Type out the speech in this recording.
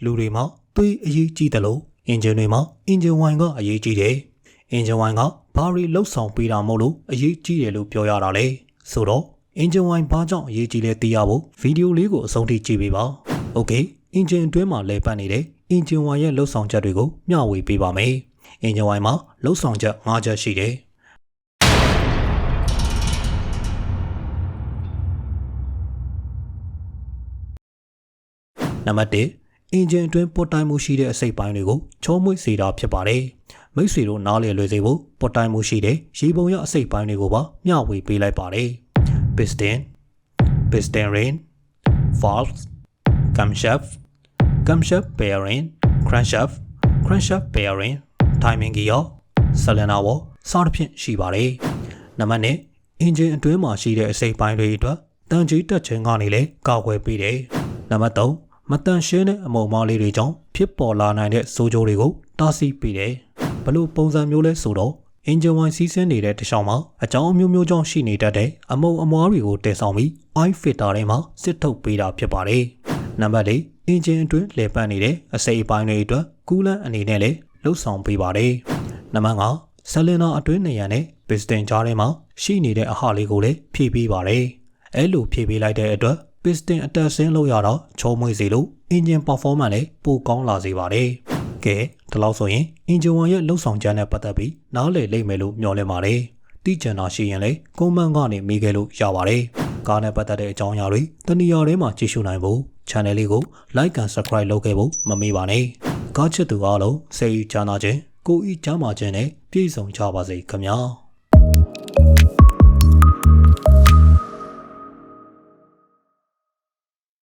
လူတွေမှာသွေးအရေးကြီးတယ်လို့အင်ဂျင်တွေမှာအင်ဂျင်ဝိုင်ကအရေးကြီးတယ်။အင်ဂျင်ဝိုင်ကဘာတွေလှုပ်ဆောင်ပေးတာမို့လို့အရေးကြီးတယ်လို့ပြောရတာလေ။ဆိုတော့အင်ဂျင်ဝိုင်ဘာကြောင့်အရေးကြီးလဲသိရဖို့ဗီဒီယိုလေးကိုအဆုံးထိကြည့်ပေးပါ။ Okay အင်ဂျင်အတွင်းမှာလဲပတ်နေတဲ့အင်ဂျင်ဝိုင်ရဲ့လှုပ်ဆောင်ချက်တွေကိုမျှဝေပေးပါမယ်။အင်ဂျင်ဝိုင်မှာလှုပ်ဆောင်ချက်၅ချက်ရှိတယ်။နံပါတ်1အင်ဂျင်အတွင်းပွတ်တိုင်းမှုရှိတဲ့အစိတ်ပိုင်းတွေကိုချောမွေ့စေတာဖြစ်ပါတယ်။မိတ်ဆွေတို့နားလည်လွယ်စေဖို့ပွတ်တိုင်းမှုရှိတဲ့ရေပုံရအစိတ်ပိုင်းတွေကိုပါမျှဝေပေးလိုက်ပါတယ်။ piston ring valves camshaft bearing crankshaft bearing timing gear cylinder wall စသဖြင့်ရှိပါတယ်။နံပါတ်2အင်ဂျင်အတွင်းမှာရှိတဲ့အစိတ်ပိုင်းတွေအတွက်တန်ကြေးတက်ခြင်းကနေလည်းကာကွယ်ပေးတယ်။နံပါတ်3မတန်ရှင်းတဲ့အမုံမားလေးတွေကြောင့်ဖြစ်ပေါ်လာနိုင်တဲ့ဆိုးကျိုးတွေကိုတားဆီးပေးတယ်။ဘလို့ပုံစံမျိုးလဲဆိုတော့အင်ဂျင်ဝိုင်စီးဆင်းနေတဲ့တခြားမှာအကြောင်းအမျိုးမျိုးကြောင့်ရှိနေတတ်တဲ့အမုံအမွားတွေကိုတည်ဆောင်ပြီး oil filter ထဲမှာစစ်ထုတ်ပေးတာဖြစ်ပါတယ်။နံပါတ်4အင်ဂျင်အတွင်းလည်ပတ်နေတဲ့အစိတ်အပိုင်းတွေအတွက်ကူးလန့်အနေနဲ့လည်းလှုပ်ဆောင်ပေးပါတယ်။နံပါတ်5ဆလင်နာအတွင်းနေရတဲ့ piston ကြားထဲမှာရှိနေတဲ့အဟာလေးကိုလည်းဖြည့်ပေးပါတယ်။အဲလိုဖြည့်ပေးလိုက်တဲ့အတွက်piston အတက်ဆင်းလို့ရတော့ချောမွေ့စေလို့ engine performance လည်းပိုကောင်းလာစေပါတယ်။ကဲဒီလောက်ဆိုရင် engine 1ရဲ့လှုပ်ဆောင်ချက်နဲ့ပတ်သက်ပြီးနားလည်လိမ့်မယ်လို့မျှော်လင့်ပါတယ်။သိချင်တာရှိရင်လည်း comment ကနေမေးခဲ့လို့ရပါတယ်။ကားနဲ့ပတ်သက်တဲ့အကြောင်းအရာတွေတနည်းအားထဲမှာကြည့်ရှုနိုင်ဖို့ channel လေးကို like and subscribe လုပ်ခဲ့ဖို့မမေ့ပါနဲ့။ကားချစ်သူအားလုံးစိတ်ချမ်းသာခြင်းကိုယ်ဤချမ်းသာခြင်းနဲ့ပြည့်စုံကြပါစေခင်ဗျာ။